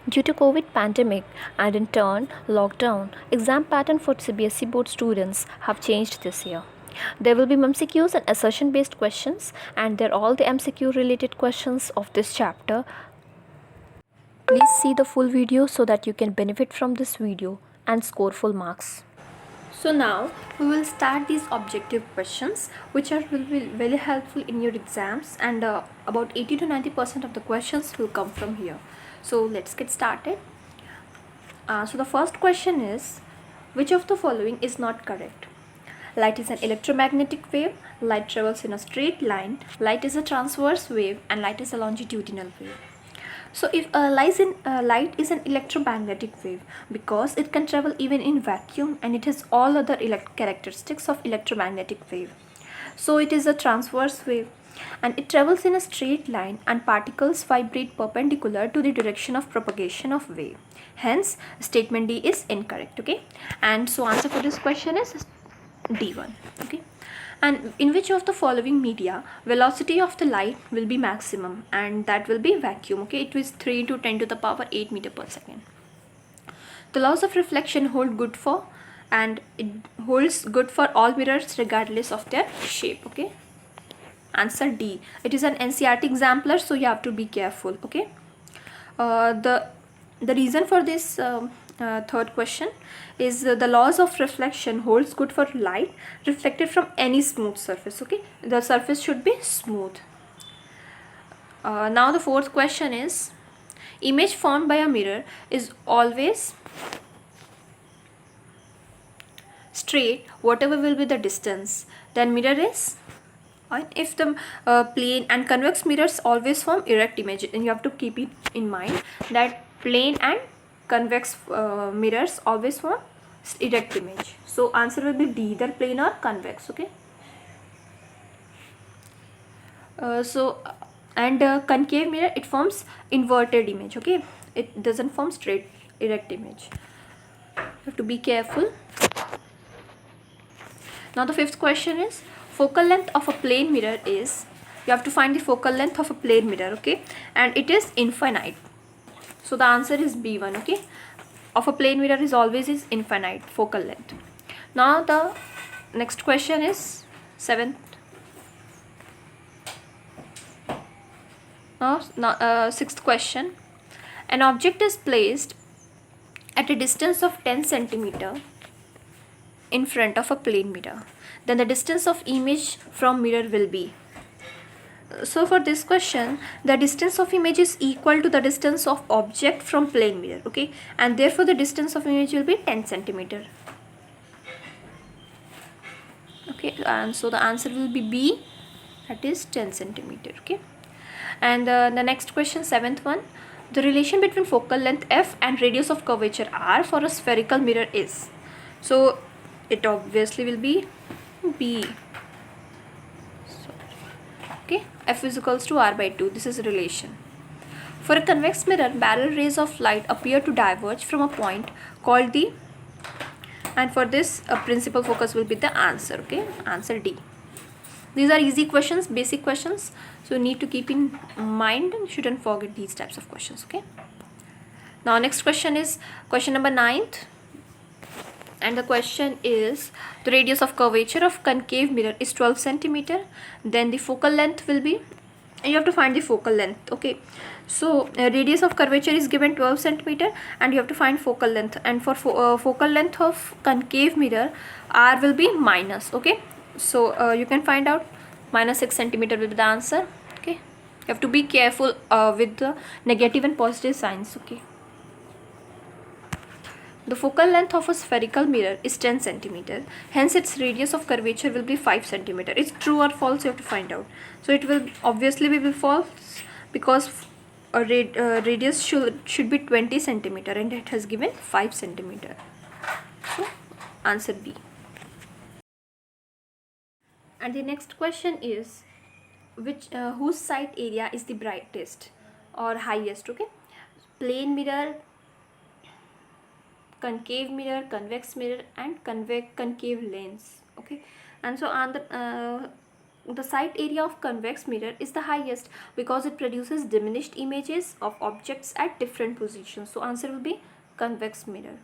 Due to COVID pandemic and in turn lockdown, exam pattern for CBSE board students have changed this year. There will be MCQs and assertion based questions, and they're all the MCQ related questions of this chapter. Please see the full video so that you can benefit from this video and score full marks. So now we will start these objective questions will be very helpful in your exams, and about 80 to 90% of the questions will come from here. So let's get started. So the first question is, which of the following is not correct? Light is an electromagnetic wave, light travels in a straight line, light is a transverse wave, and light is a longitudinal wave. So if light is an electromagnetic wave because it can travel even in vacuum and it has all other characteristics of electromagnetic wave. So it is a transverse wave and it travels in a straight line and particles vibrate perpendicular to the direction of propagation of wave. Hence statement D is incorrect. Okay, and so answer for this question is D1. Okay, and in which of the following media velocity of the light will be maximum? And that will be vacuum. Okay, it was 3 to 10 to the power 8 meter per second. The laws of reflection hold good for, and it holds good for all mirrors regardless of their shape. Okay, answer D. It is an NCERT exemplar, so you have to be careful. Okay, the reason for this third question is the laws of reflection holds good for light reflected from any smooth surface. Okay, the surface should be smooth. Now the fourth question is, image formed by a mirror is always straight whatever will be the distance, then mirror is, and if the plane and convex mirrors always form erect image, and you have to keep it in mind that plane and convex mirrors always form erect image. So answer will be D, either plane or convex. Okay, concave mirror, it forms inverted image. Okay, it doesn't form straight erect image. You have to be careful. Now the fifth question is, focal length of a plane mirror is, you have to find the focal length of a plane mirror. Okay, and it is infinite. So the answer is B1. Okay, of a plane mirror is always is infinite focal length. Now the next question is seventh. Sixth question. An object is placed at a distance of 10 centimeter in front of a plane mirror. Then the distance of image from mirror will be. So for this question, the distance of image is equal to the distance of object from plane mirror. Okay, and therefore the distance of image will be 10 centimeter. Okay, and so the answer will be B, that is 10 centimeter. Okay, and the next question, seventh one, the relation between focal length F and radius of curvature R for a spherical mirror is. So it obviously will be B. Okay, F is equals to R by 2. This is a relation. For a convex mirror, barrel rays of light appear to diverge from a point called the, and for this a principal focus will be the answer. Okay, answer D. These are easy questions, basic questions, so you need to keep in mind and shouldn't forget these types of questions. Okay, now next question is question number 9th, and the question is, the radius of curvature of concave mirror is 12 centimeter. Then the focal length will be, and you have to find the focal length. Okay, so radius of curvature is given 12 centimeter and you have to find focal length, and for focal length of concave mirror R will be minus. Okay, so you can find out minus 6 centimeter will be the answer. Okay, you have to be careful with the negative and positive signs. Okay, the focal length of a spherical mirror is 10 centimeter. Hence its radius of curvature will be 5 centimeter. It's true or false, you have to find out. So it will obviously be false because a radius should be 20 centimeter and it has given 5 centimeter. So answer B. And the next question is, whose sight area is the brightest or highest? Okay, plane mirror, concave mirror, convex mirror, and concave lens. Okay, and so on the the side area of convex mirror is the highest because it produces diminished images of objects at different positions. So answer will be convex mirror.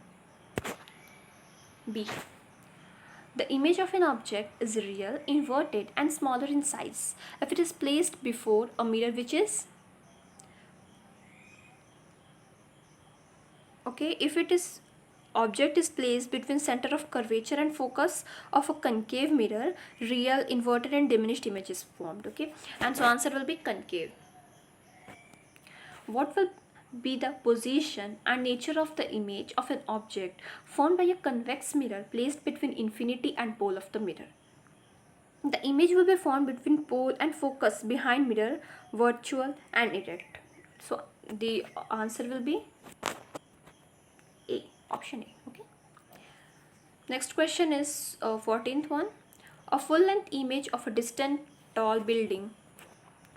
B. The image of an object is real, inverted and smaller in size if it is placed before a mirror which is if it is object is placed between center of curvature and focus of a concave mirror, real, inverted and diminished image is formed. And so answer will be concave. What will be the position and nature of the image of an object formed by a convex mirror placed between infinity and pole of the mirror? The image will be formed between pole and focus behind mirror, virtual and erect. So the answer will be A, option A. Okay. Next question is 14th one. A full length image of a distant tall building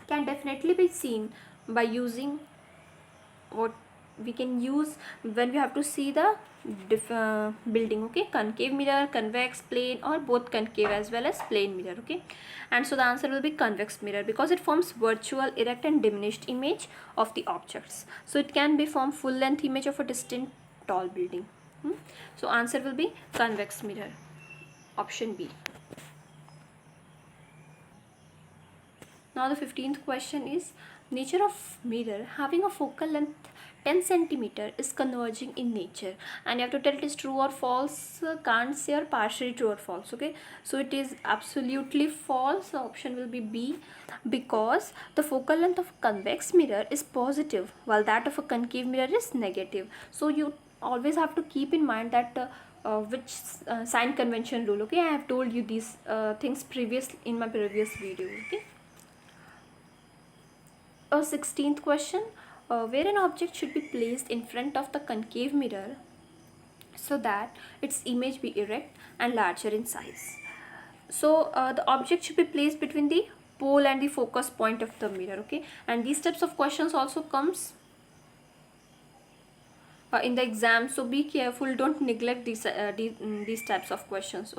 can definitely be seen by using what we can use when we have to see the building. Concave mirror, convex, plane, or both concave as well as plane mirror. And so the answer will be convex mirror because it forms virtual, erect and diminished image of the objects. So it can be form full length image of a distant tall building. So answer will be convex mirror, option B. Now the 15th question is, nature of mirror having a focal length 10 centimeter is converging in nature, and you have to tell it is true or false. Can't say or partially true or false. So it is absolutely false. So option will be B, because the focal length of convex mirror is positive while that of a concave mirror is negative. So you always have to keep in mind that which sign convention rule. I have told you these things in my previous video. A 16th question, where an object should be placed in front of the concave mirror so that its image be erect and larger in size. So the object should be placed between the pole and the focus point of the mirror. And these types of questions also comes in the exam, so be careful, don't neglect these types of questions.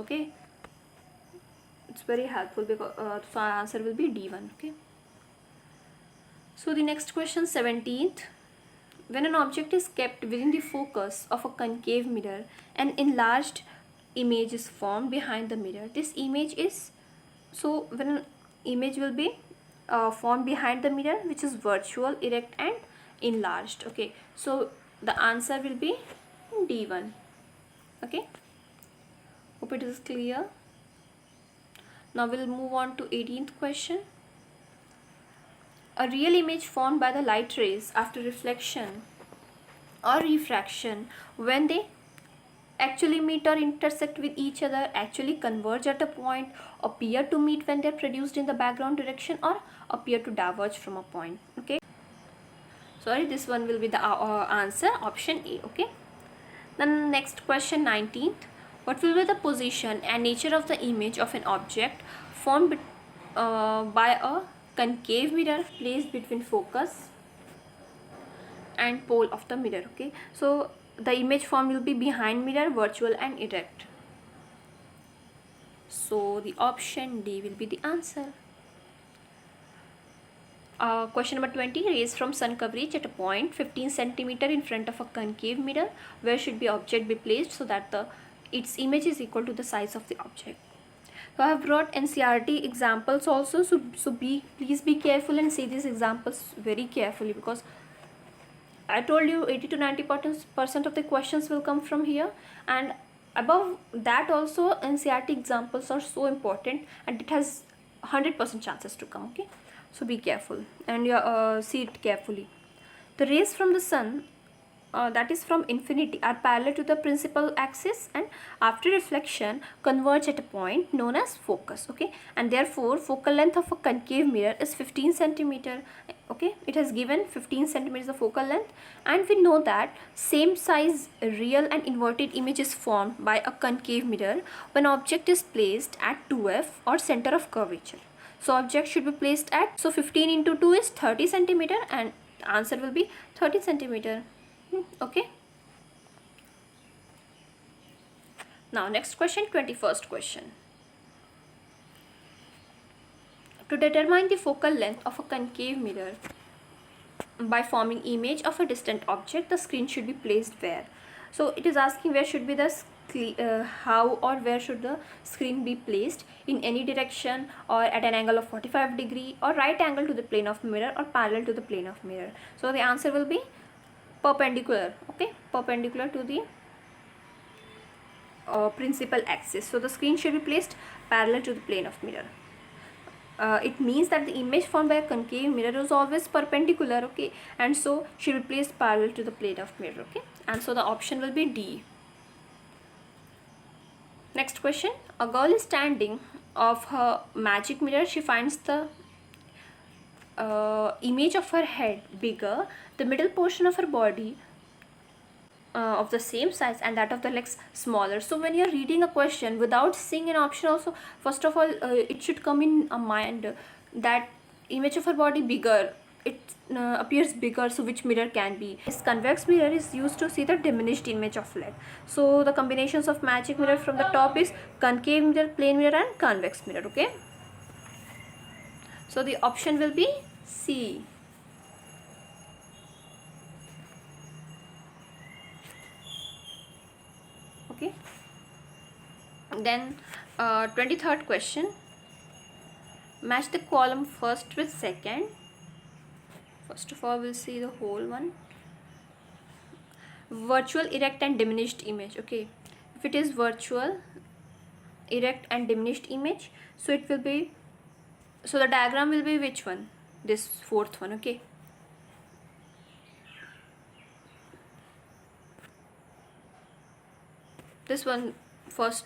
It's very helpful because so our answer will be D1. So the next question, 17th. When an object is kept within the focus of a concave mirror, an enlarged image is formed behind the mirror. This image is, so when an image will be formed behind the mirror which is virtual, erect and enlarged. So the answer will be D1. Hope it is clear. Now we'll move on to 18th question. A real image formed by the light rays after reflection or refraction, when they actually meet or intersect with each other, actually converge at a point, appear to meet when they are produced in the background direction, or appear to diverge from a point. Sorry, this one will be the answer, option A. Then next question, 19th. What will be the position and nature of the image of an object formed by a concave mirror placed between focus and pole of the mirror? So the image formed will be behind mirror, virtual and erect. So the option D will be the answer. Question number 20. Rays from sun coverage at a point 15 centimeter in front of a concave mirror. Where should the object be placed so that its image is equal to the size of the object? So I have brought NCERT examples also. So please be careful and see these examples very carefully, because I told you 80 to 90% of the questions will come from here, and above that also NCERT examples are so important, and it has 100% chances to come. So be careful and see it carefully. The rays from the sun, that is from infinity, are parallel to the principal axis, and after reflection converge at a point known as focus. And therefore focal length of a concave mirror is 15 centimeter. It has given 15 centimeters of focal length, and we know that same size real and inverted image is formed by a concave mirror when object is placed at 2f or center of curvature. So object should be placed at, so 15 into 2 is 30 centimeter, and answer will be 30 centimeter. Now next question, 21st question. To determine the focal length of a concave mirror by forming image of a distant object, the screen should be placed where? So it is asking where should be the how or where should the screen be placed, in any direction or at an angle of 45 degree or right angle to the plane of mirror or parallel to the plane of mirror. So the answer will be perpendicular, okay, perpendicular to the principal axis. So the screen should be placed parallel to the plane of mirror. It means that the image formed by a concave mirror is always perpendicular, okay, and so should be placed parallel to the plane of mirror, okay, and so the option will be D. Next question. A girl is standing of her magic mirror. She finds the image of her head bigger, the middle portion of her body of the same size, and that of the legs smaller. So when you're reading a question without seeing an option also, first of all it should come in a mind that image of her body bigger, it appears bigger, so which mirror can be? This convex mirror is used to see the diminished image of leg. So the combinations of magic mirror from the top is concave mirror, plane mirror and convex mirror, okay. So the option will be C. Okay, then 23rd question. Match the column first with second. First of all we'll see the whole one. Virtual, erect and diminished image, okay. If it is virtual, erect and diminished image, so it will be, so the diagram will be which one? This fourth one, okay. This one first,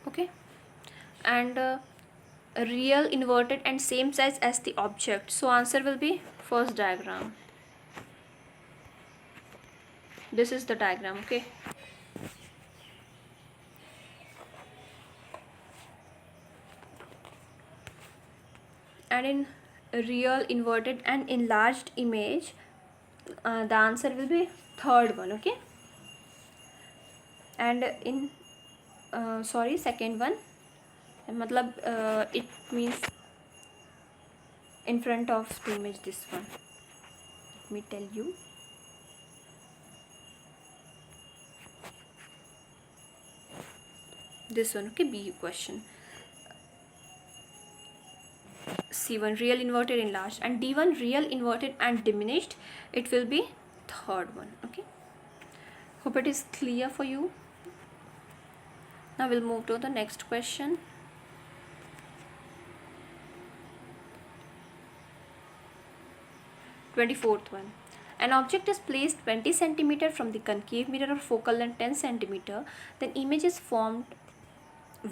okay, and real, inverted and same size as the object, so answer will be first diagram. This is the diagram, okay. And in real, inverted and enlarged image, the answer will be third one, okay. And in second one, matlab it means in front of the image, this one, let me tell you. This one, okay, B question. C1 real, inverted, enlarged, and D1 real, inverted and diminished, it will be third one, okay. Hope it is clear for you. Now we'll move to the next question. Twenty-fourth one. An object is placed 20 cm from the concave mirror or focal length 10 cm. Then image is formed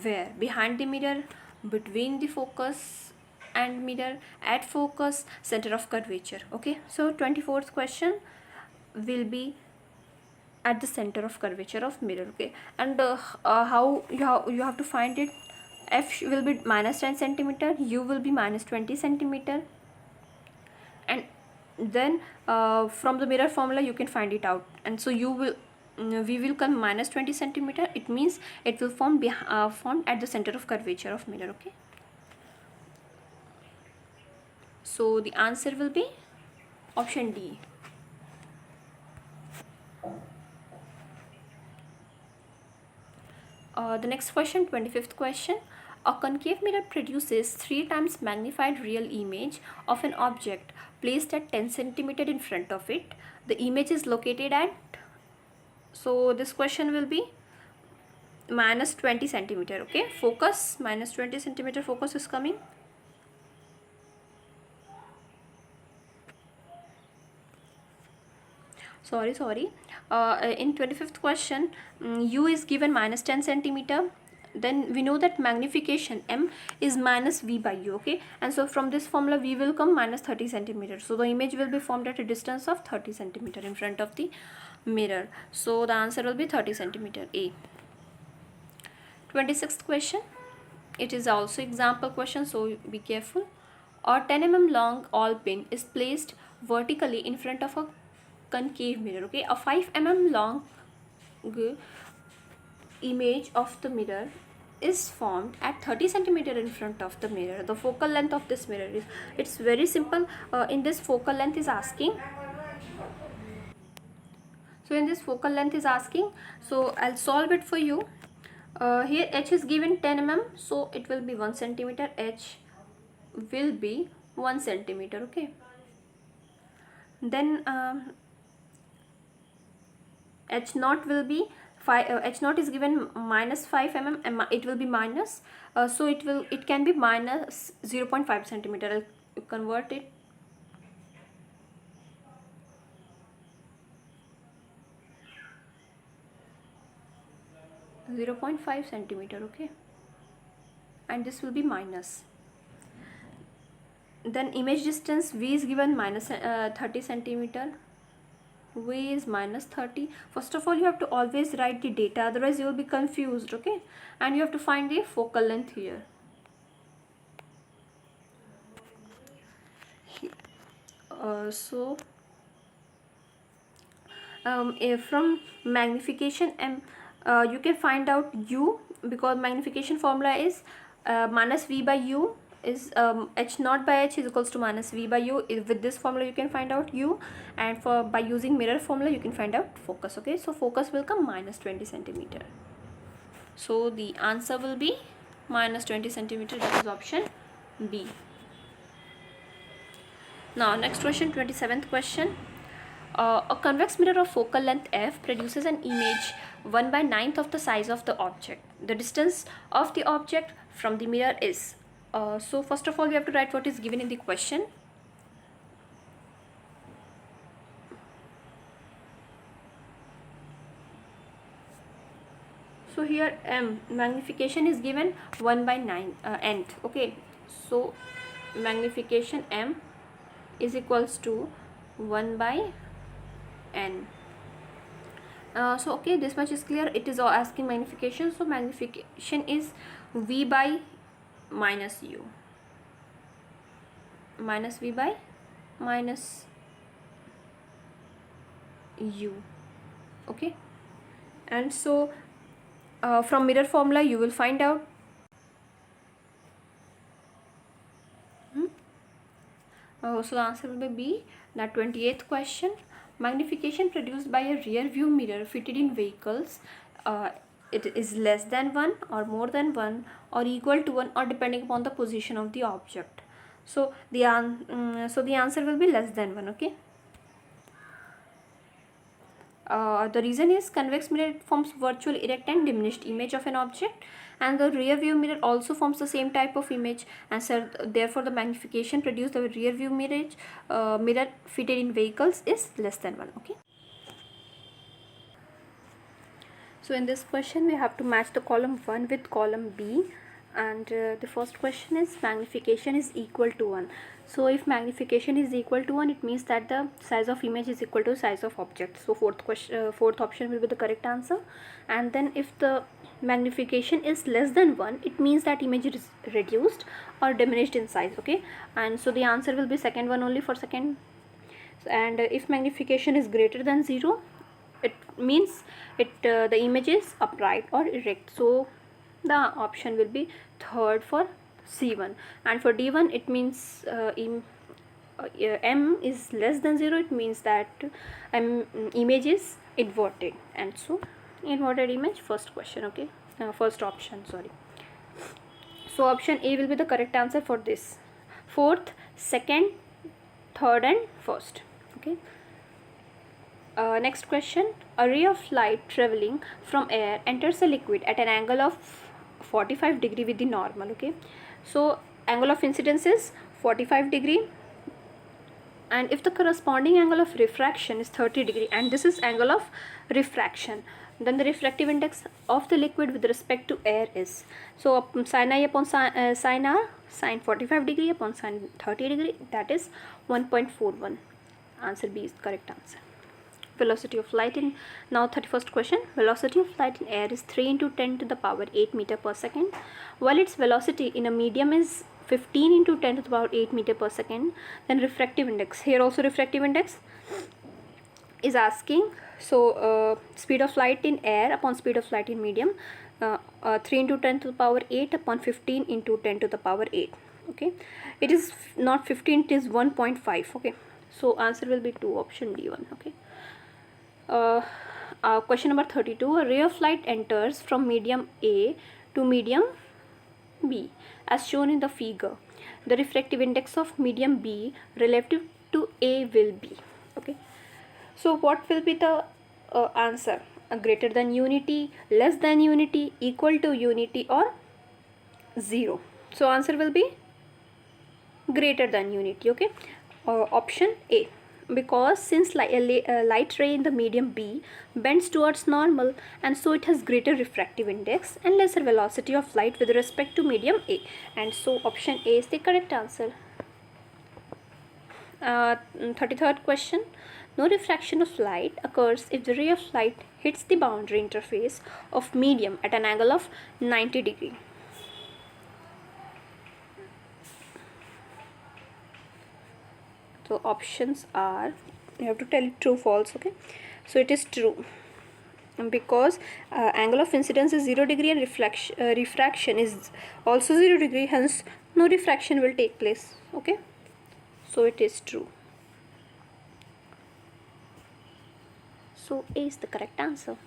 where? Behind the mirror, between the focus and mirror, at focus, center of curvature, okay. So 24th question will be at the center of curvature of mirror, okay. And how you have to find it? F will be minus 10 cm, U will be minus 20 cm, and then from the mirror formula you can find it out. And so you will we will come minus 20 cm, it means it will form formed at the center of curvature of mirror, okay. So the answer will be option D. The next question, 25th question. A concave mirror produces 3 times magnified real image of an object placed at 10 cm in front of it. The image is located at, so this question will be minus 20 cm, okay. Focus, minus 20 cm focus is coming. Sorry. In 25th question, U is given minus 10 cm. Then we know that magnification M is minus V by U, okay. And so from this formula we will come minus 30 cm. So the image will be formed at a distance of 30 cm in front of the mirror. So the answer will be 30 cm, A. 26th question. It is also example question, so be careful. A 10 mm long awl pin is placed vertically in front of a concave mirror, okay. A 5 mm long image of the mirror is formed at 30 centimeter in front of the mirror. The focal length of this mirror is, it's very simple. In this focal length is asking, so in this focal length is asking, so I'll solve it for you. Here h is given 10 mm, so it will be 1 centimeter. H will be 1 centimeter. Okay, then h naught will be 5, h naught is given minus 5 mm, and it will be minus, so it can be minus 0.5 centimeter. I'll convert it. -0.5 centimeter. Okay, and this will be minus. Then image distance v is given minus 30 centimeter. V is minus 30. First of all, you have to always write the data, otherwise you will be confused. Okay, and you have to find the focal length here. So if from magnification m, you can find out u, because magnification formula is minus v by u is h naught by h is equals to minus v by u. With this formula you can find out u, and for by using mirror formula you can find out focus. Okay, so focus will come minus 20 centimeter. So the answer will be minus 20 centimeter. That is option B. Now next question, 27th question. A convex mirror of focal length f produces an image 1/9 of the size of the object. The distance of the object from the mirror is. So first of all, we have to write what is given in the question. So here magnification is given 1/9 nth. Okay, so magnification m is equals to 1/n. So okay, this much is clear. It is asking magnification, so magnification is v by minus u, minus v by minus u. Okay, and so from mirror formula you will find out so the answer will be B. Now 28th question. Magnification produced by a rear view mirror fitted in vehicles, it is less than 1 or more than 1 or equal to 1 or depending upon the position of the object. So the answer will be less than 1. Okay. The reason is convex mirror forms virtual erect and diminished image of an object, and the rear view mirror also forms the same type of image, and so therefore the magnification produced by rear view mirror fitted in vehicles is less than 1. Okay. So in this question we have to match the column 1 with column B, and the first question is magnification is equal to 1. So if magnification is equal to 1, it means that the size of image is equal to size of object. So fourth option will be the correct answer. And then if the magnification is less than 1, it means that image is reduced or diminished in size. Okay, and so the answer will be second one only for second. And if magnification is greater than 0, it means the image is upright or erect. So the option will be third for C1. And for D1, it means M is less than 0. It means that image is inverted, and so inverted image, first question. Okay, first option, sorry. So option A will be the correct answer for this. Fourth, second, third and first. Okay. Next question. A ray of light traveling from air enters a liquid at an angle of 45 degree with the normal. Okay, so angle of incidence is 45 degree, and if the corresponding angle of refraction is 30 degree, and this is angle of refraction, then the refractive index of the liquid with respect to air is, so sin I upon sin R, sin 45 degree upon sin 30 degree, that is 1.41. Answer B is the correct answer. Velocity of light in, now 31st question. Velocity of light in air is 3 into 10 to the power 8 meter per second, while its velocity in a medium is 15 into 10 to the power 8 meter per second. Then refractive index, here also refractive index is asking. So speed of light in air upon speed of light in medium, 3 into 10 to the power 8 upon 15 into 10 to the power 8. Okay, it is not 15, it is 1.5. Okay, so answer will be 2, option D1. Okay. Question number 32. A ray of light enters from medium A to medium B as shown in the figure. The refractive index of medium B relative to A will be. Okay, so what will be the answer? Greater than unity, less than unity, equal to unity, or 0? So answer will be greater than unity. Okay, option A, because since light ray in the medium B bends towards normal, and so it has greater refractive index and lesser velocity of light with respect to medium A, and so option A is the correct answer. 33rd question. No refraction of light occurs if the ray of light hits the boundary interface of medium at an angle of 90 degree. So options are, you have to tell it true, false. Okay, so it is true, because angle of incidence is 0 degree and refraction is also 0 degree, hence no refraction will take place. Okay, so it is true. So A is the correct answer.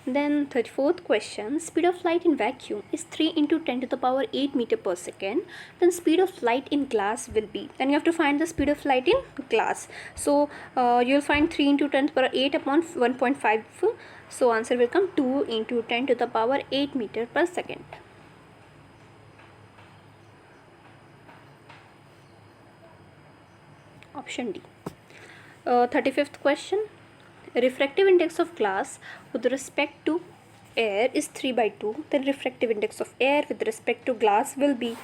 Then 34th question. Speed of light in vacuum is 3 into 10 to the power 8 meter per second. Then speed of light in glass will be. Then you have to find the speed of light in glass. So you'll find 3 into 10 to the power 8 upon 1.5. So answer will come 2 into 10 to the power 8 meter per second. Option D. 35th question. Refractive index of glass with respect to air is 3 by 2. Then refractive index of air with respect to glass will be,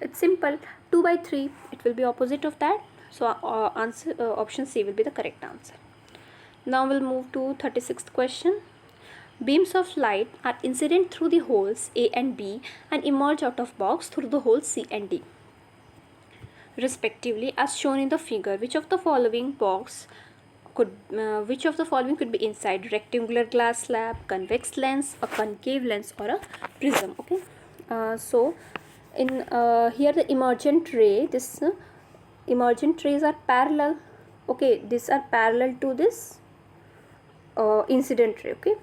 it's simple, 2 by 3. It will be opposite of that. So option C will be the correct answer. Now we'll move to 36th question. Beams of light are incident through the holes A and B and emerge out of box through the holes C and D, respectively, as shown in the figure. Which of the following could be inside? Rectangular glass slab, convex lens, a concave lens, or a prism. Okay, so in here the emergent ray, emergent rays are parallel. Okay, these are parallel to this incident ray. Okay,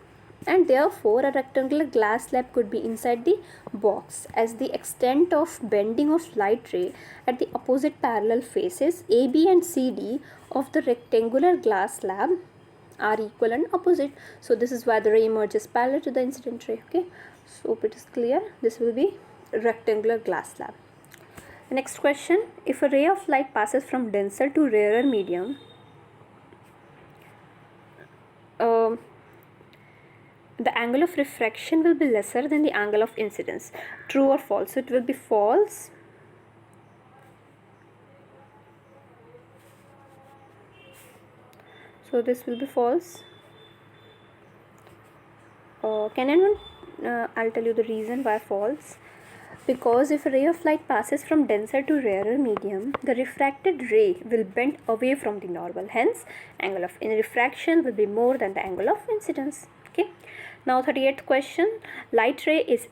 and therefore a rectangular glass slab could be inside the box, as the extent of bending of light ray at the opposite parallel faces AB and CD of the rectangular glass slab are equal and opposite. So this is why the ray emerges parallel to the incident ray. Okay, so hope it is clear. This will be rectangular glass slab. The next question. If a ray of light passes from denser to rarer medium, the angle of refraction will be lesser than the angle of incidence. True or false? So it will be false. So this will be false. Can anyone? I'll tell you the reason why false. Because if a ray of light passes from denser to rarer medium, the refracted ray will bend away from the normal. Hence, angle of refraction will be more than the angle of incidence. Okay. Now 38th question. Light ray is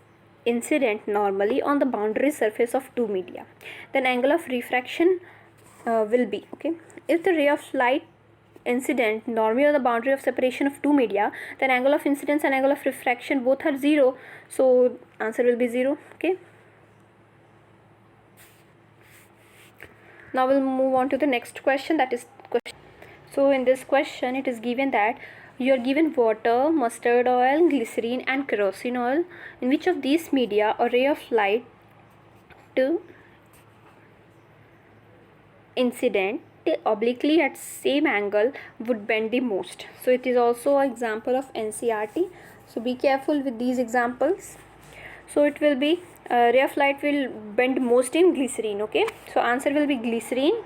incident normally on the boundary surface of two media. Then angle of refraction will be, okay, if the ray of light incident normally on the boundary of separation of two media, then angle of incidence and angle of refraction both are 0. So answer will be 0. Okay. Now we'll move on to the next question, that is question. So in this question it is given that you are given water, mustard oil, glycerine and kerosene oil. In which of these media a ray of light to incident obliquely at same angle would bend the most? So it is also an example of NCERT. So be careful with these examples. So it will be ray of light will bend most in glycerine. Okay, so answer will be glycerine.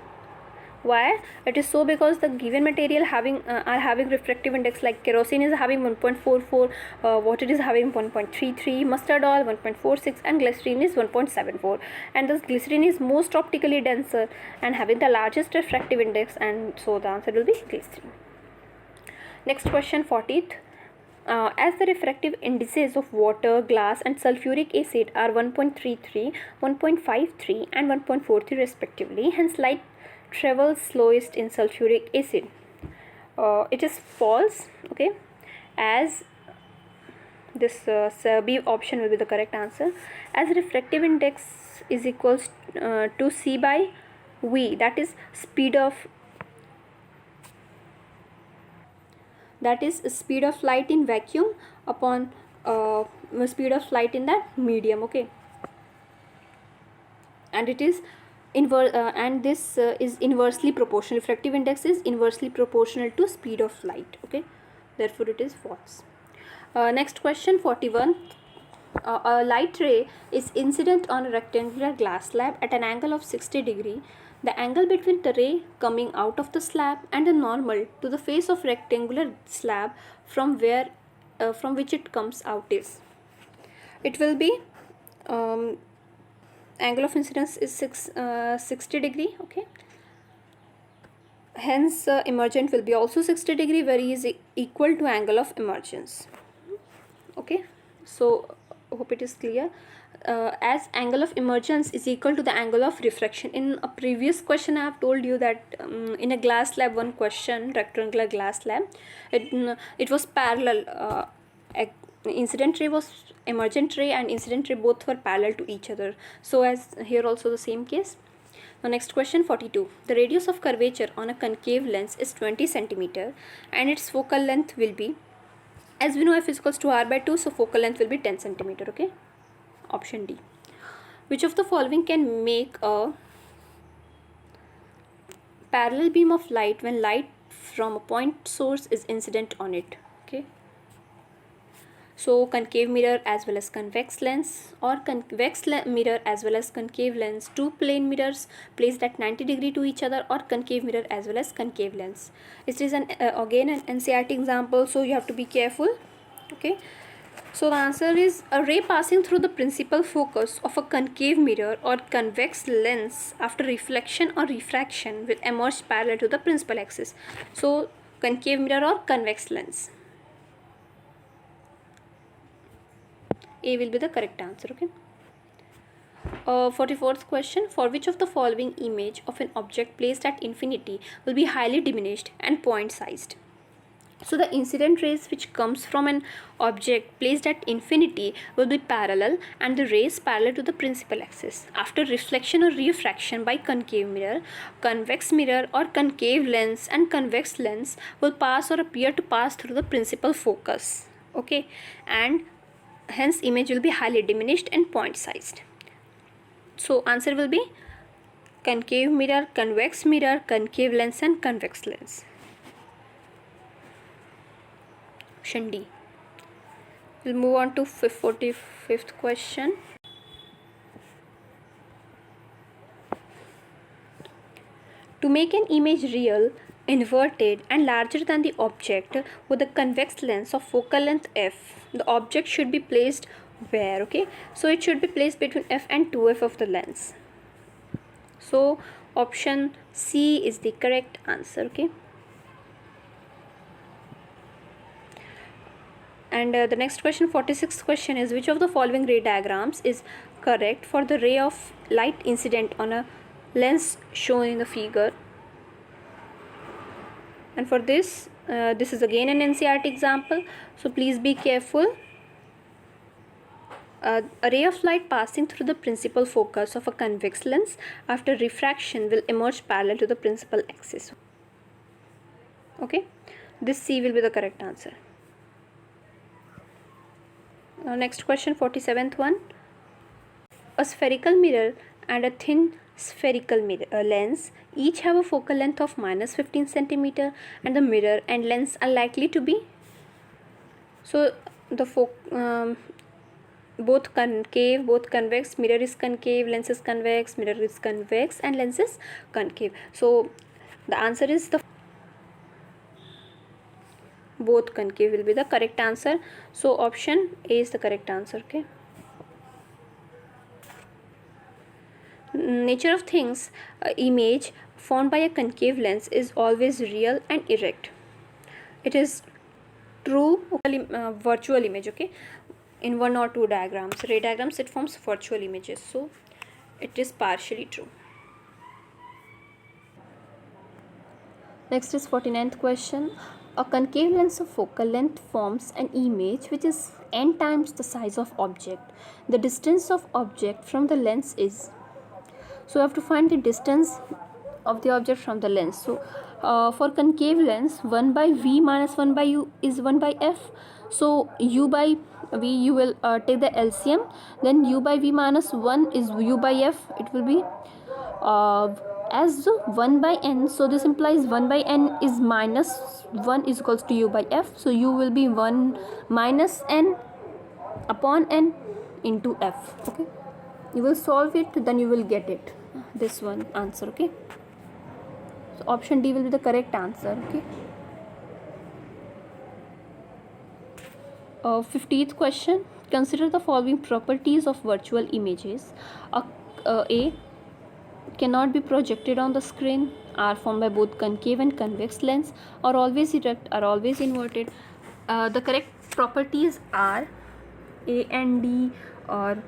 Why? It is so because the given material are having refractive index, like kerosene is having 1.44, water is having 1.33, mustard oil 1.46 and glycerine is 1.74, and thus glycerine is most optically denser and having the largest refractive index, and so the answer will be glycerine. Next question, 40th. As the refractive indices of water, glass, and sulfuric acid are 1.33, 1.53, and 1.43 respectively, hence light travels slowest in sulfuric acid. It is false, okay, as this B option will be the correct answer, as refractive index is equals to C by V, that is speed of light in vacuum upon speed of light in that medium, okay, and it is and this is inversely proportional. Refractive index is inversely proportional to speed of light, okay, therefore it is false. Next question 41. A light ray is incident on a rectangular glass slab at an angle of 60 degree. The angle between the ray coming out of the slab and the normal to the face of rectangular slab from which it comes out is. It will be angle of incidence is 60 degree, okay. Hence emergent will be also 60 degree, where E is equal to angle of emergence, okay. So hope it is clear. As angle of emergence is equal to the angle of refraction. In a previous question I have told you that in a glass slab, one question, rectangular glass slab, it was parallel. Incident ray was emergent ray and incident ray both were parallel to each other. So as here also the same case. Now next question 42. The radius of curvature on a concave lens is 20 centimeter and its focal length will be, as we know, f is equals to r by 2, so focal length will be 10 centimeter, okay. Option D. Which of the following can make a parallel beam of light when light from a point source is incident on it, okay. So concave mirror as well as convex lens, or convex mirror as well as concave lens, two plane mirrors placed at 90 degree to each other, or concave mirror as well as concave lens. This is again an NCERT example, so you have to be careful, okay. So the answer is a ray passing through the principal focus of a concave mirror or convex lens after reflection or refraction will emerge parallel to the principal axis. So concave mirror or convex lens. A will be the correct answer, okay. 44th question. For which of the following image of an object placed at infinity will be highly diminished and point sized? So the incident rays which comes from an object placed at infinity will be parallel, and the rays parallel to the principal axis. After reflection or refraction by concave mirror, convex mirror or concave lens and convex lens will pass or appear to pass through the principal focus, okay, and hence image will be highly diminished and point sized. So answer will be concave mirror, convex mirror, concave lens and convex lens. Option D. We'll move on to 45th question. To make an image real, inverted and larger than the object with a convex lens of focal length f, the object should be placed where, okay. So it should be placed between f and 2f of the lens. So option C is the correct answer, okay. And the next question, 46th question, is which of the following ray diagrams is correct for the ray of light incident on a lens shown in the figure? And for this, this is again an NCERT example, so please be careful. A ray of light passing through the principal focus of a convex lens after refraction will emerge parallel to the principal axis, okay. This C will be the correct answer. Next question, 47th one. A spherical mirror and a thin spherical mirror lens each have a focal length of minus 15 centimeter, and the mirror and lens are likely to be, so the both concave, both convex, mirror is concave, lens is convex, mirror is convex and lens is concave. So the answer is the both concave will be the correct answer. So option A is the correct answer, okay. Nature of things, image formed by a concave lens is always real and erect. It is true virtual image. Okay, in one or two diagrams, ray diagrams, it forms virtual images, so it is partially true. Next is 49th question. A concave lens of focal length forms an image which is n times the size of object. The distance of object from the lens is. So you have to find the distance of the object from the lens. So for concave lens, 1 by v minus 1 by u is 1 by f. So u by v, you will take the LCM, then u by v minus 1 is u by f. It will be as 1 by n, so this implies 1 by n is minus 1 is equals to u by f. So u will be 1 minus n upon n into f. Okay, you will solve it, then you will get it, this one answer. Okay, so option D will be the correct answer. Okay, 50th question. Consider the following properties of virtual images. A cannot be projected on the screen, are formed by both concave and convex lens, are always erect, are always inverted. The correct properties are A and D, or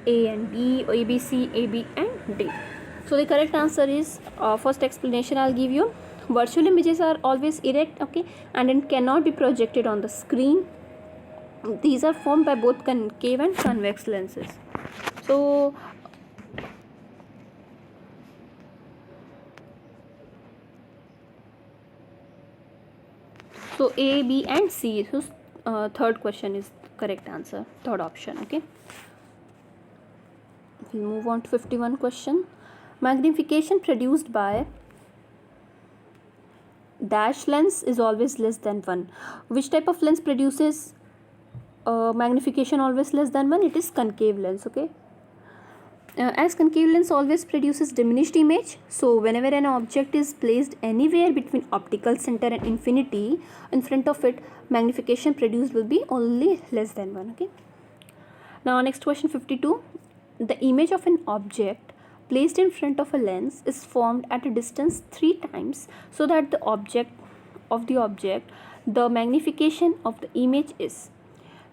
A and D, or ABC, AB and D. So the correct answer is, first explanation I'll give you. Virtual images are always erect, okay, and it cannot be projected on the screen. These are formed by both concave and convex lenses. So A, B and C. So third question is correct answer, third option. Okay, we'll move on to 51 question. Magnification produced by dash lens is always less than 1. Which type of lens produces magnification always less than 1? It is concave lens. Okay, as concave lens always produces diminished image, so whenever an object is placed anywhere between optical center and infinity, in front of it, magnification produced will be only less than 1. Okay, now next question, 52. The image of an object placed in front of a lens is formed at a distance 3 times, so that the magnification of the image is.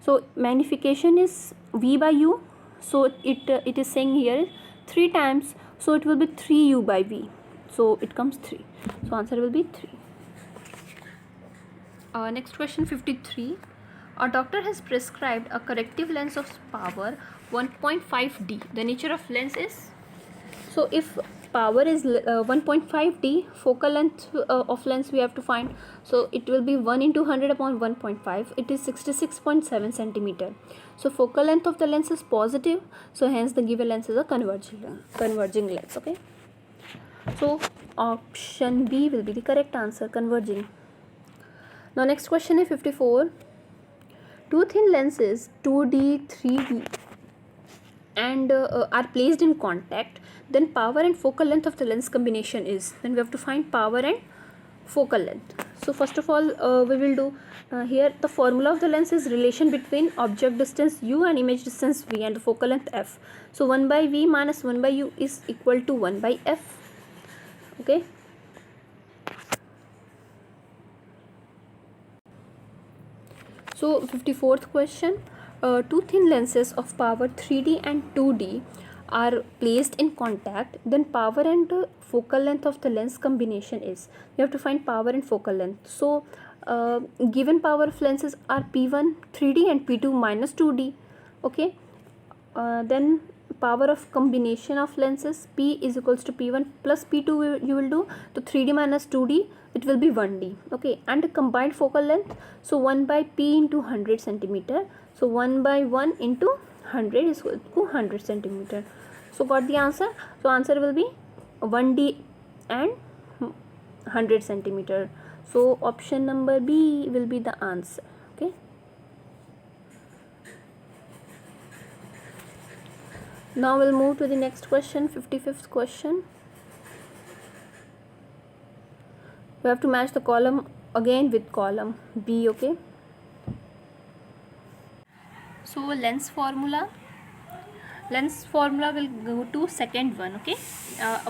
So magnification is v by u, so it is saying here 3 times, so it will be 3u by v, so it comes 3, so answer will be 3. Next question, 53. A doctor has prescribed a corrective lens of power 1.5D. The nature of lens is, so if power is 1.5D, focal length of lens we have to find, so it will be 1 into 100 upon 1.5, it is 66.7 centimeter. So focal length of the lens is positive, so hence the given lens is a converging lens. Okay, so option B will be the correct answer, converging. Now next question is 54. Two thin lenses 2D, 3D and are placed in contact, then power and focal length of the lens combination is. Then we have to find power and focal length. So first of all, we will do here the formula of the lens is relation between object distance u and image distance v and the focal length f. So 1 by v minus 1 by u is equal to 1 by f. Okay, so 54th question. Two thin lenses of power 3D and 2D are placed in contact, then power and focal length of the lens combination is. You have to find power and focal length. So given power of lenses are P1 3D and P2 minus 2D. Okay, then power of combination of lenses P is equals to P1 plus P2 you will do, so 3D minus 2D it will be 1D. Okay, and the combined focal length, so 1 by P into 100 centimeter, so 1 by 1 into 100 is equal to 100 centimeter. So got the answer. So answer will be 1D and 100 centimeter. So option number B will be the answer. Okay, now we'll move to the next question, 55th question. We have to match the column again with column B. Okay, so lens formula. lens formula will go to second one. Okay,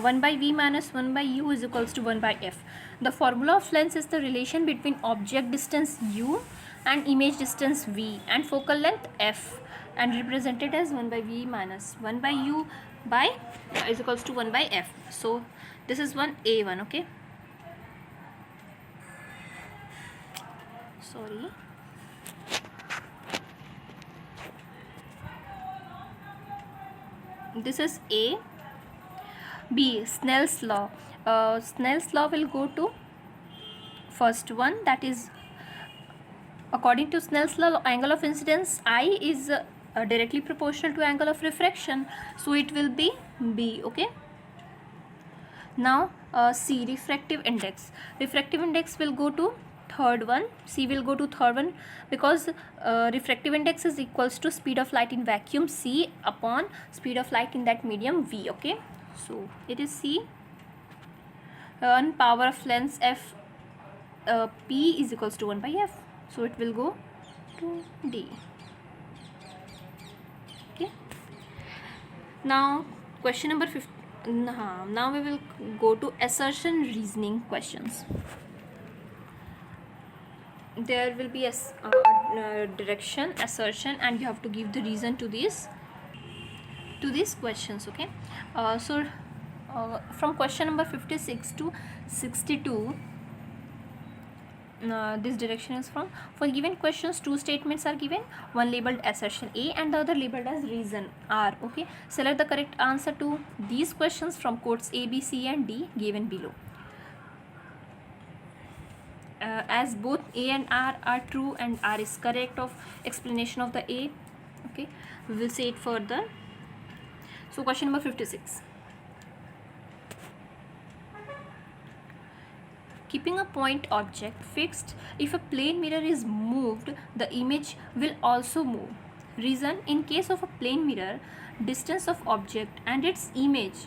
1 by v minus 1 by u is equals to 1 by f. The formula of lens is the relation between object distance u and image distance v and focal length f, and represented as 1 by v minus 1 by u by is equals to 1 by f. So this is one a1. Okay, sorry. This is a. B, Snell's law. Snell's law will go to first one, that is, according to Snell's law, angle of incidence I is directly proportional to angle of refraction, so it will be B. Okay, now C, refractive index. Refractive index will go to third one. C will go to third one because refractive index is equals to speed of light in vacuum C upon speed of light in that medium V. Okay, so it is C. And power of lens f P is equals to 1 by f, so it will go to D. Okay, now question number 15. Now we will go to assertion reasoning questions. There will be a direction, assertion, and you have to give the reason to these questions. Okay, so from question number 56 to 62, this direction is from, for given questions, two statements are given, one labeled assertion A and the other labeled as reason R. Okay, select the correct answer to these questions from quotes A, B, C and D given below. As both A and R are true and R is correct of explanation of the A. Okay, we will say it further. So question number 56. Keeping a point object fixed, if a plane mirror is moved, the image will also move. Reason, in case of a plane mirror, distance of object and its image,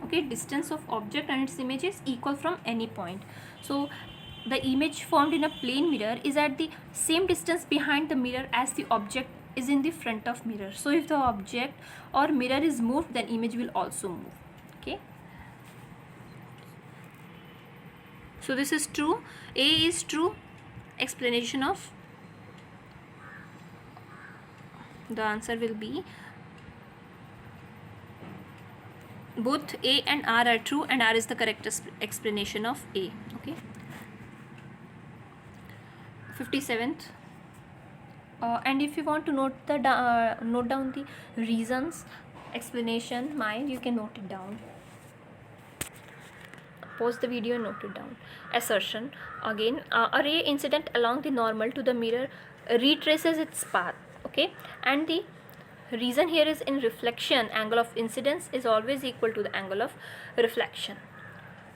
okay, distance of object and its image is equal from any point. So the image formed in a plane mirror is at the same distance behind the mirror as the object is in the front of mirror. So if the object or mirror is moved, then image will also move. Okay, so this is true. A is true. Explanation of the answer will be both A and R are true and R is the correct explanation of A. Okay, 57th. And if you want to note down the reasons, explanation, mind, you can note it down. Pause the video and note it down. Assertion, again, a ray incident along the normal to the mirror retraces its path. Okay, and the reason here is in reflection, angle of incidence is always equal to the angle of reflection.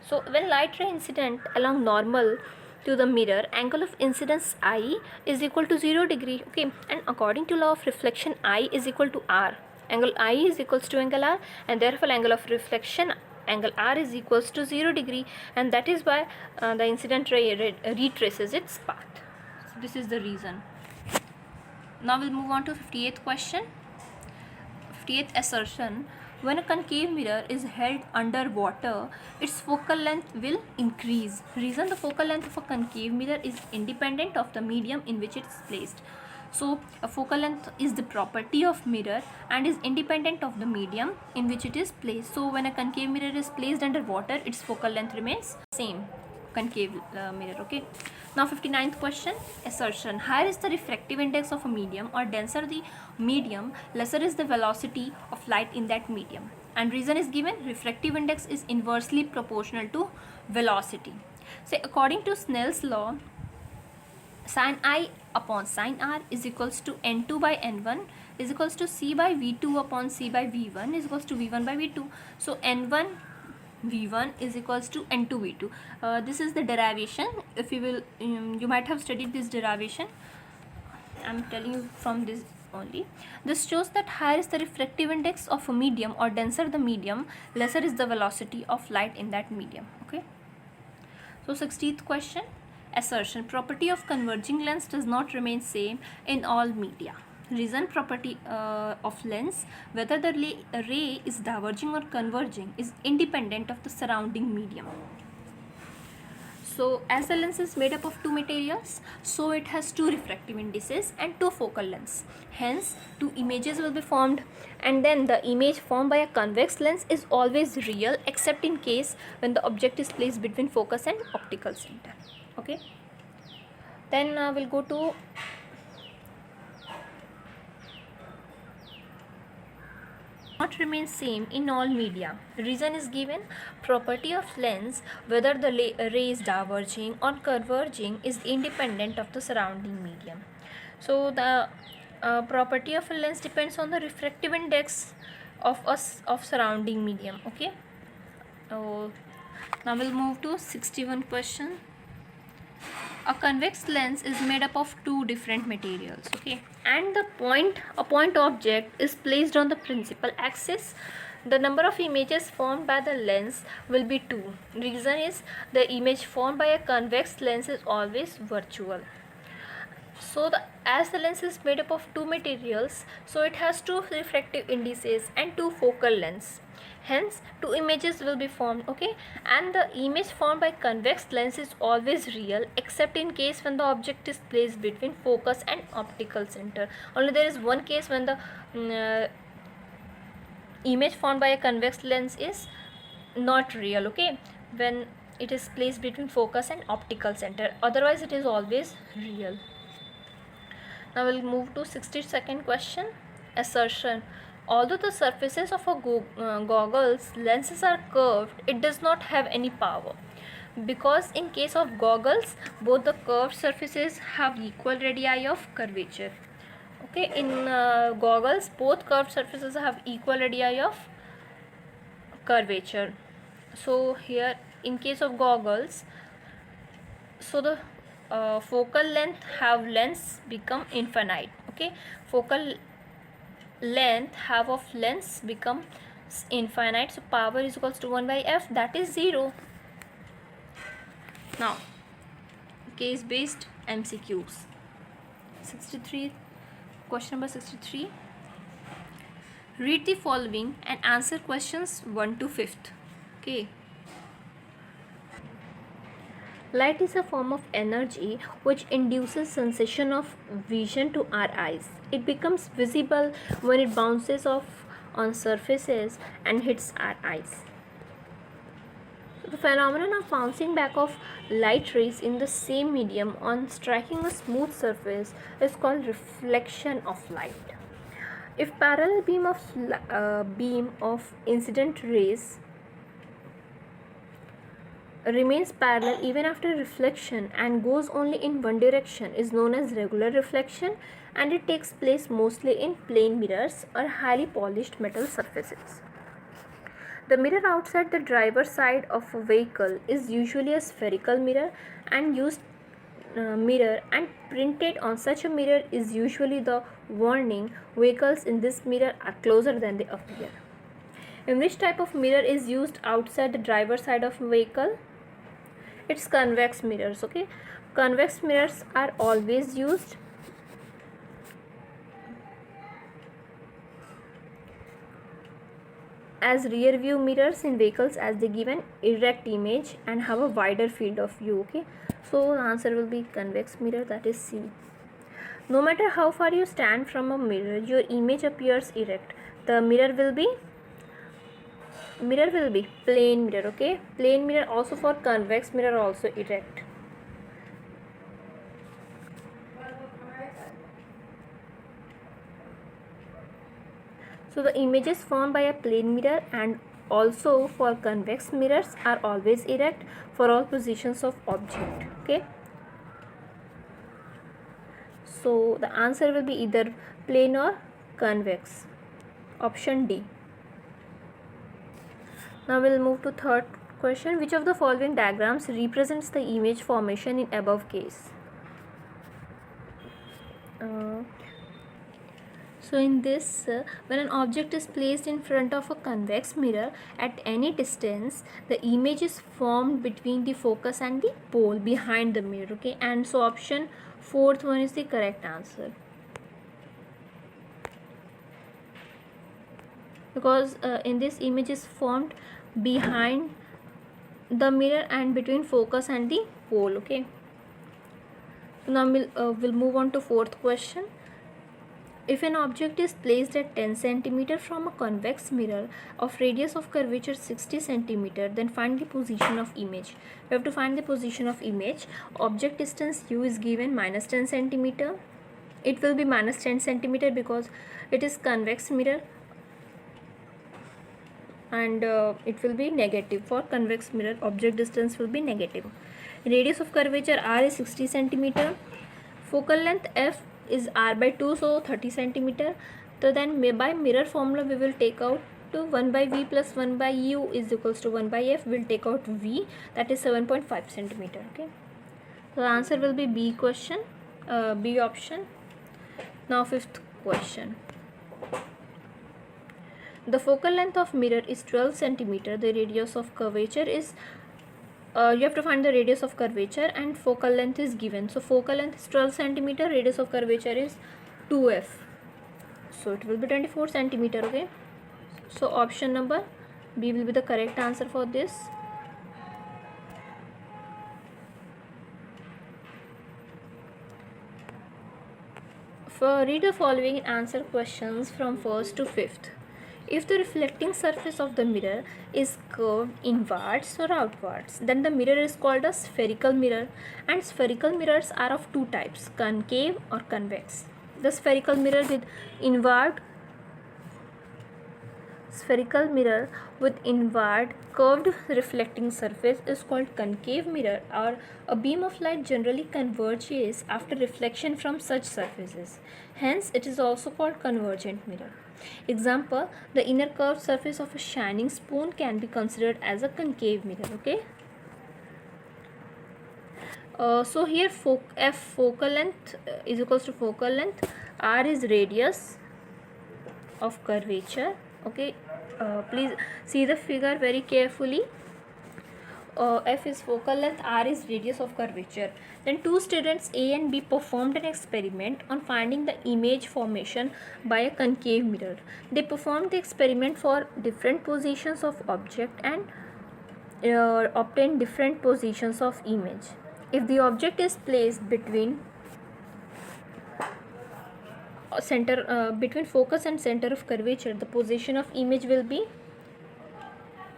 So when light ray incident along normal to the mirror, angle of incidence I is equal to 0 degree. Okay, and according to law of reflection, I is equal to R. Angle I is equals to angle R, and therefore angle of reflection, angle R, is equals to 0 degree, and that is why the incident ray retraces its path. So this is the reason. Now we'll move on to 58th question. 58th assertion, when a concave mirror is held under water, its focal length will increase. Reason, the focal length of a concave mirror is independent of the medium in which it is placed. So a focal length is the property of mirror and is independent of the medium in which it is placed. So when a concave mirror is placed under water, its focal length remains same, concave mirror. Okay, now 59th question, assertion, higher is the refractive index of a medium or denser the medium, lesser is the velocity of light in that medium, and reason is given, refractive index is inversely proportional to velocity. So according to Snell's law, sin I upon sin R is equals to N2 by N1 is equals to C by V2 upon C by V1 is equals to V1 by V2. So N1 V1 is equals to N2 V2. This is the derivation. If you will, you might have studied this derivation. I'm telling you from this only. This shows that higher is the refractive index of a medium or denser the medium, lesser is the velocity of light in that medium. Okay. So 60th question, assertion, property of converging lens does not remain same in all media. reason property of lens, whether the ray is diverging or converging, is independent of the surrounding medium. So as the lens is made up of two materials, so it has two refractive indices and two focal lengths. Hence, two images will be formed, and then the image formed by a convex lens is always real except in case when the object is placed between focus and optical center. Okay. Then we'll go to not remain same in all media. Reason is given. Property of lens, whether the ray is diverging or converging, is independent of the surrounding medium. So the property of a lens depends on the refractive index of surrounding medium. Okay. Now we'll move to 61 question. A convex lens is made up of two different materials, okay, and a point object is placed on the principal axis. The number of images formed by the lens will be 2. Reason is the image formed by a convex lens is always virtual. So as the lens is made up of two materials, so it has two refractive indices and two focal lengths. Hence, two images will be formed, okay, and the image formed by convex lens is always real except in case when the object is placed between focus and optical center. Only there is one case when the image formed by a convex lens is not real, okay, when it is placed between focus and optical center. Otherwise, it is always real. Now we'll move to 62nd question. Assertion. Although the surfaces of a goggles lenses are curved, it does not have any power, because in case of goggles both the curved surfaces have equal radii of curvature. Okay, in goggles both curved surfaces have equal radii of curvature. So here in case of goggles, so the focal length have lengths become infinite, okay, focal length half of lengths become infinite, so power is equals to 1 by f, that is 0. Now case based MCQs. 63, question number 63. Read the following and answer questions 1 to 5th. Okay. Light is a form of energy which induces sensation of vision to our eyes. It becomes visible when it bounces off on surfaces and hits our eyes. The phenomenon of bouncing back of light rays in the same medium on striking a smooth surface is called reflection of light. If parallel beam of incident rays remains parallel even after reflection and goes only in one direction is known as regular reflection, and it takes place mostly in plane mirrors or highly polished metal surfaces. The mirror outside the driver's side of a vehicle is usually a spherical mirror, and printed on such a mirror is usually the warning vehicles in this mirror are closer than they appear. In which type of mirror is used outside the driver's side of a vehicle? It's convex mirrors, okay. Convex mirrors are always used as rear view mirrors in vehicles, as they give an erect image and have a wider field of view, okay. So the answer will be convex mirror, that is C. No matter how far you stand from a mirror, your image appears erect. The mirror will be plane mirror, okay. Plane mirror also for convex mirror also erect. So the images formed by a plane mirror and also for convex mirrors are always erect for all positions of object, okay. So the answer will be either plane or convex, option D. Now we'll move to third question. Which of the following diagrams represents the image formation in above case? So in this, when an object is placed in front of a convex mirror at any distance, the image is formed between the focus and the pole behind the mirror, okay. And so option fourth one is the correct answer. because in this image is formed behind the mirror and between focus and the pole. Okay, so now we'll move on to fourth question. If an object is placed at 10 cm from a convex mirror of radius of curvature 60 cm, then find the position of image. We have to find the position of image. Object distance u is given minus 10 cm. It will be minus 10 cm because it is convex mirror, and it will be negative. For convex mirror, object distance will be negative. Radius of curvature r is 60 cm. Focal length f is r by 2, so 30 cm. So then by mirror formula we will take out to 1 by v plus 1 by u is equals to 1 by f. We'll take out v, that is 7.5 cm. Okay, so the answer will be b question, b option. Now fifth question. The focal length of mirror is 12 cm. The radius of curvature is you have to find the radius of curvature, and focal length is given. So focal length is 12 cm, radius of curvature is 2f, so it will be 24 cm. Okay, so option number B will be the correct answer for this. Read the following and answer questions from first to fifth. If the reflecting surface of the mirror is curved inwards or outwards, then the mirror is called a spherical mirror, and spherical mirrors are of two types, concave or convex. The spherical mirror with inward curved reflecting surface is called concave mirror, or a beam of light generally converges after reflection from such surfaces. Hence, it is also called convergent mirror. Example, the inner curved surface of a shining spoon can be considered as a concave mirror. Okay. So here f focal length is equals to focal length, r is radius of curvature. Okay, please see the figure very carefully. F is focal length, r is radius of curvature. Then two students A and B performed an experiment on finding the image formation by a concave mirror. They performed the experiment for different positions of object and obtained different positions of image. If the object is placed between between focus and center of curvature, the position of image will be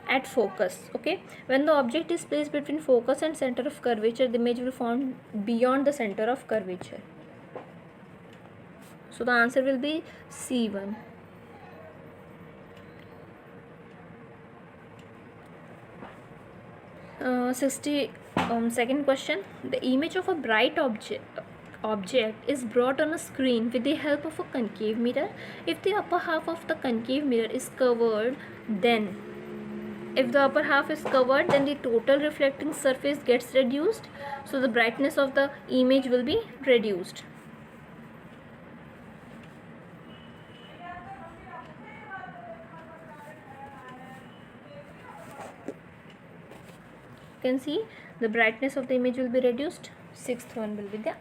at focus. Okay, when the object is placed between focus and center of curvature, the image will form beyond the center of curvature. So the answer will be C1. Second question. The image of a bright object is brought on a screen with the help of a concave mirror. If the upper half of the concave mirror is covered, then the total reflecting surface gets reduced, so the brightness of the image will be reduced. You can see the brightness of the image will be reduced. Sixth one will be the